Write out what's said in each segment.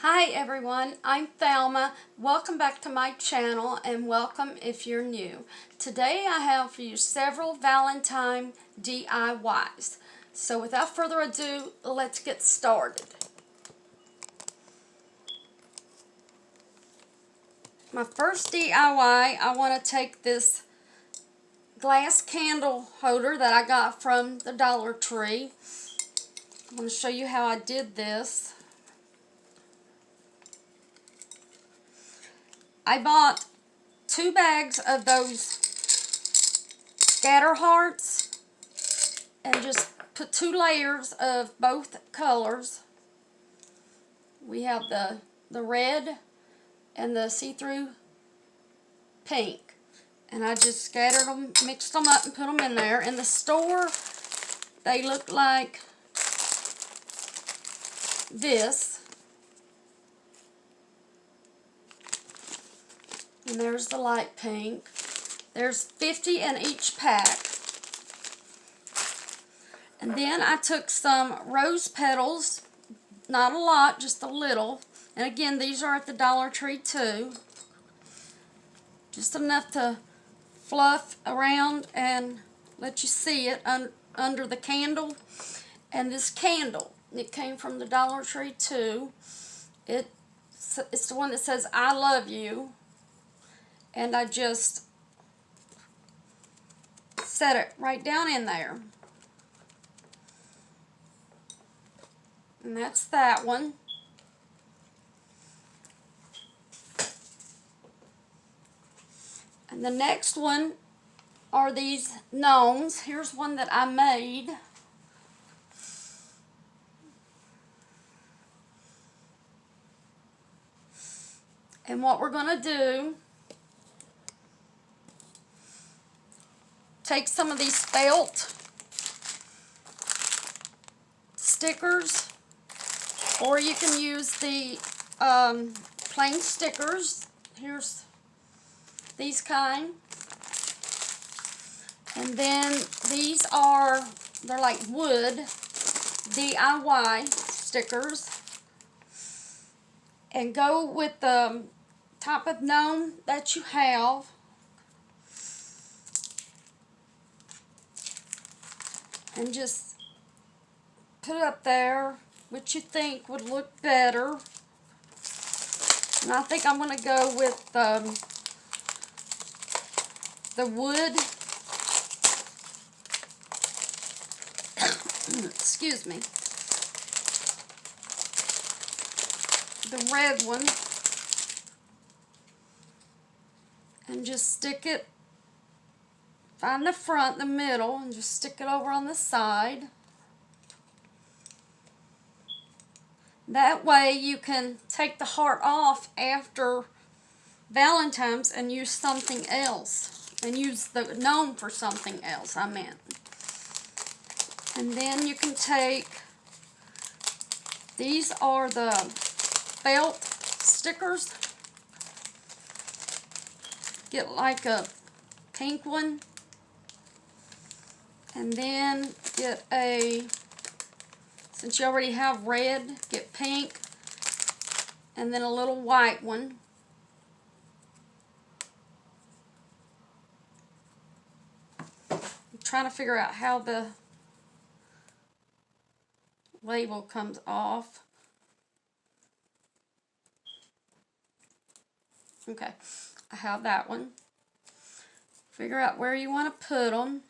Hi everyone, I'm Thelma. Welcome back to my channel and welcome if you're new. Today I have for you several Valentine DIYs. So without further ado, let's get started. My first DIY, I want to take this glass candle holder that I got from the Dollar Tree. I'm going to show you how I did this. I bought 2 bags of those scatter hearts and just put 2 layers of both colors. We have the red and the see-through pink. And I just scattered them, mixed them up and put them in there. In the store, they look like this. And there's the light pink. There's 50 in each pack. And then I took some rose petals, not a lot, just a little. And again, these are at the Dollar Tree too. Just enough to fluff around and let you see it under the candle. And this candle, it came from the Dollar Tree too. It's the one that says I love you. And I just set it right down in there. And that's that one. And the next one are these gnomes. Here's one that I made. And what we're going to do, take some of these felt stickers, or you can use the plain stickers. Here's these kind. And then these they're like wood DIY stickers. And go with the type of gnome that you have. And just put it up there, which you think would look better. And I think I'm going to go with the wood, excuse me, the red one, and just stick it, find the front, the middle, and just stick it over on the side. That way you can take the heart off after Valentine's and use something else. And use the gnome for something else, I meant. And then you can take, these are the felt stickers. Get like a pink one. And then get since you already have red, get pink. And then a little white one. Trying to figure out how the label comes off. Okay, I have that one. Figure out where you want to put them.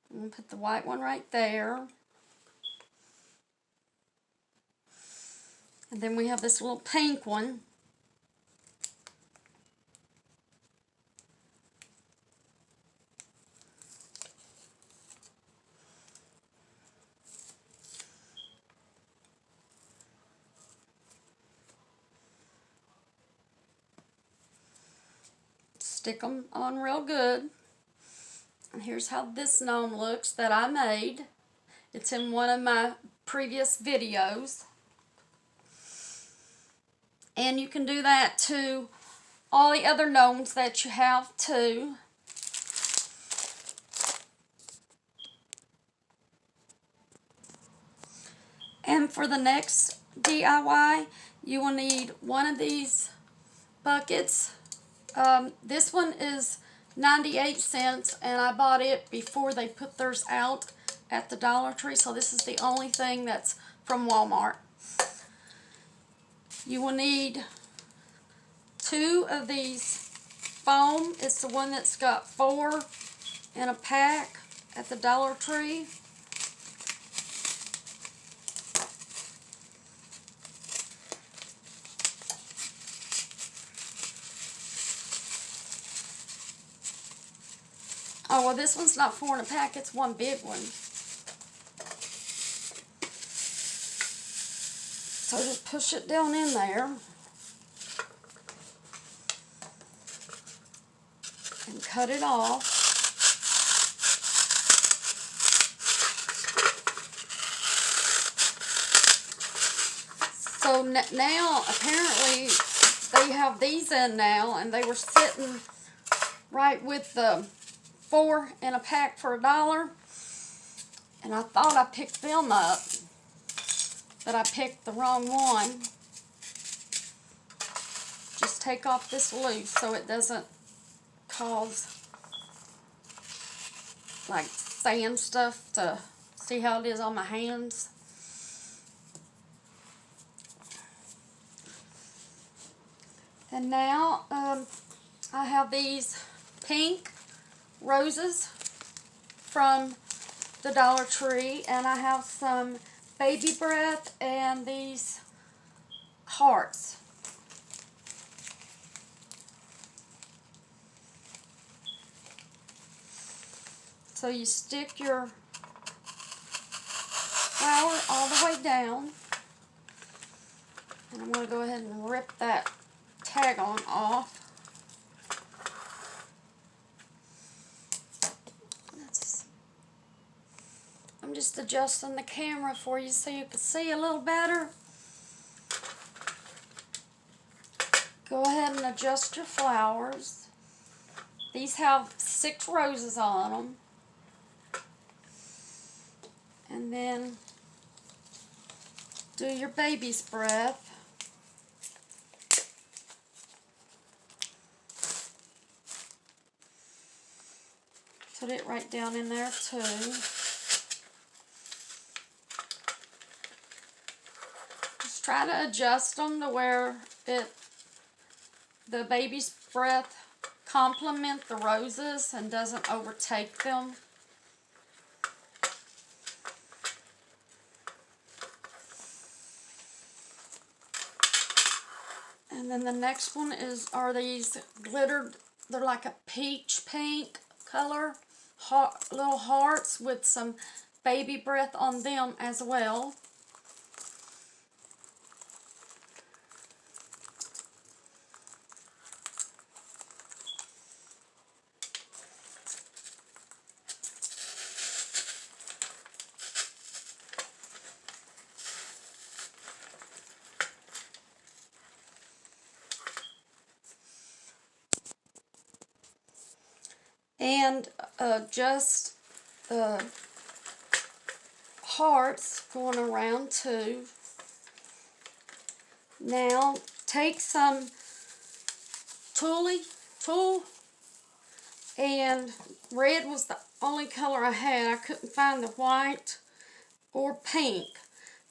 I'm going to put the white one right there. And then we have this little pink one. Stick them on real good. And here's how this gnome looks that I made. It's in one of my previous videos. And you can do that to all the other gnomes that you have too. And for the next DIY, you will need one of these buckets. This one is 98 cents, and I bought it before they put theirs out at the Dollar Tree, so this is the only thing that's from Walmart. You will need 2 of these foam. It's the one that's got 4 in a pack at the Dollar Tree. Oh, well, this one's not 4 in a pack, it's one big one. So just push it down in there. And cut it off. So now, apparently, they have these in now, and they were sitting right with the 4 in a pack for $1, and I thought I picked them up, but I picked the wrong one. Just take off this loose so it doesn't cause like sand stuff. To see how it is on my hands. And now I have these pink roses from the Dollar Tree, and I have some baby breath and these hearts. So you stick your flower all the way down, and I'm going to go ahead and rip that tag on off. I'm just adjusting the camera for you so you can see a little better. Go ahead and adjust your flowers. These have 6 roses on them. And then do your baby's breath. Put it right down in there too. Just try to adjust them to where the baby's breath complement the roses and doesn't overtake them. And then the next one are these glittered, they're like a peach pink color, little hearts with some baby breath on them as well. And just the hearts going around too. Now take some tulle, and red was the only color I had. I couldn't find the white or pink.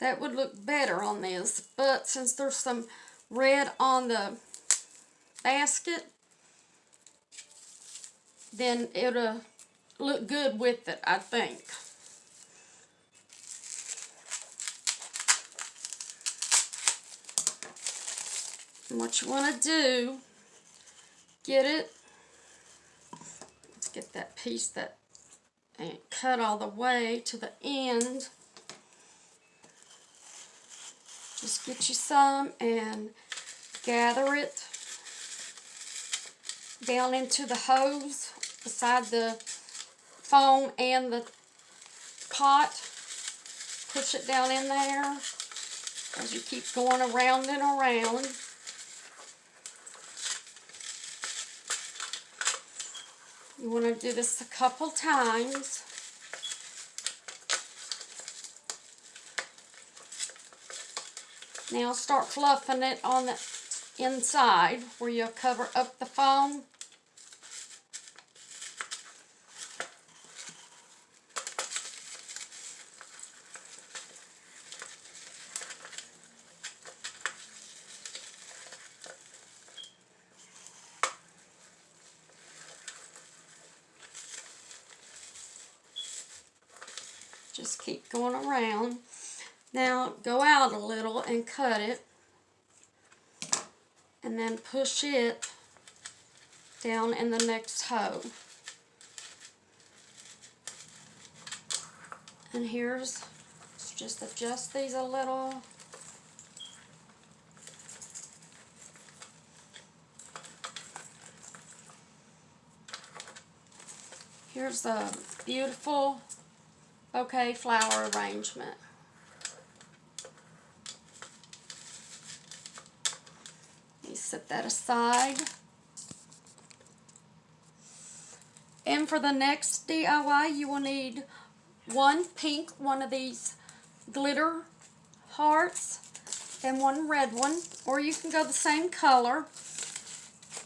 That would look better on this, but since there's some red on the basket, then it'll look good with it, I think. And what you want to do, let's get that piece that ain't cut all the way to the end. Just get you some and gather it down into the hose beside the foam and the pot. Push it down in there as you keep going around and around. You want to do this a couple times. Now start fluffing it on the inside where you'll cover up the foam. Just keep going around. Now go out a little and cut it, and then push it down in the next hole. And here's, just adjust these a little. Here's the beautiful bouquet flower arrangement. You set that aside. And for the next DIY, you will need one pink, one of these glitter hearts, and one red one, or you can go the same color.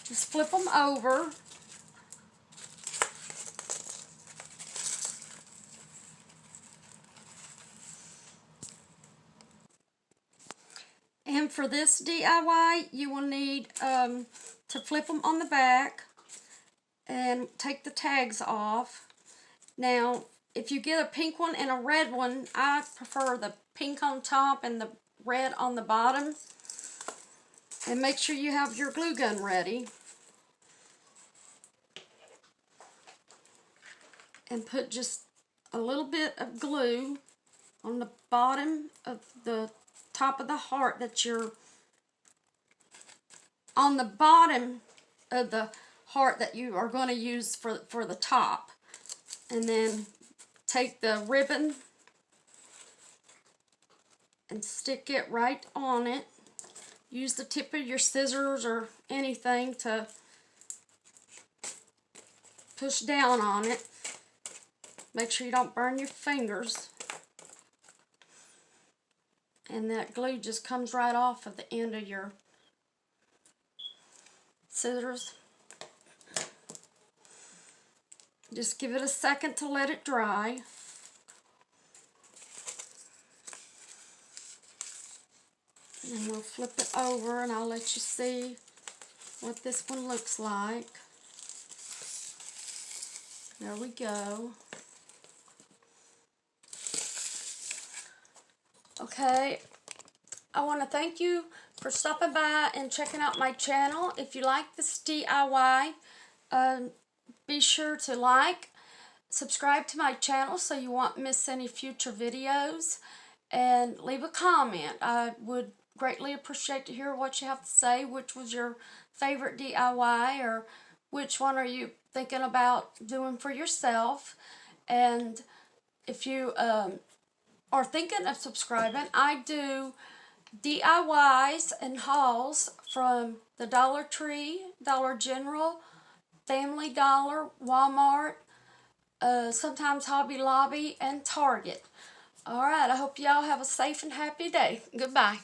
Just flip them over. And for this DIY, you will need to flip them on the back and take the tags off. Now, if you get a pink one and a red one, I prefer the pink on top and the red on the bottom. And make sure you have your glue gun ready. And put just a little bit of glue on the bottom of the top of the heart that you're on the bottom of the heart that you are going to use for the top. And then take the ribbon and stick it right on it. Use the tip of your scissors or anything to push down on it. Make sure you don't burn your fingers. And that glue just comes right off of the end of your scissors. Just give it a second to let it dry. And we'll flip it over and I'll let you see what this one looks like. There we go. Okay, I want to thank you for stopping by and checking out my channel. If you like this DIY, be sure to like, subscribe to my channel so you won't miss any future videos, and leave a comment. I would greatly appreciate to hear what you have to say. Which was your favorite DIY, or which one are you thinking about doing for yourself? And if you are thinking of subscribing, I do DIYs and hauls from the Dollar Tree, Dollar General, Family Dollar, Walmart, sometimes Hobby Lobby, and Target. Alright, I hope y'all have a safe and happy day. Goodbye.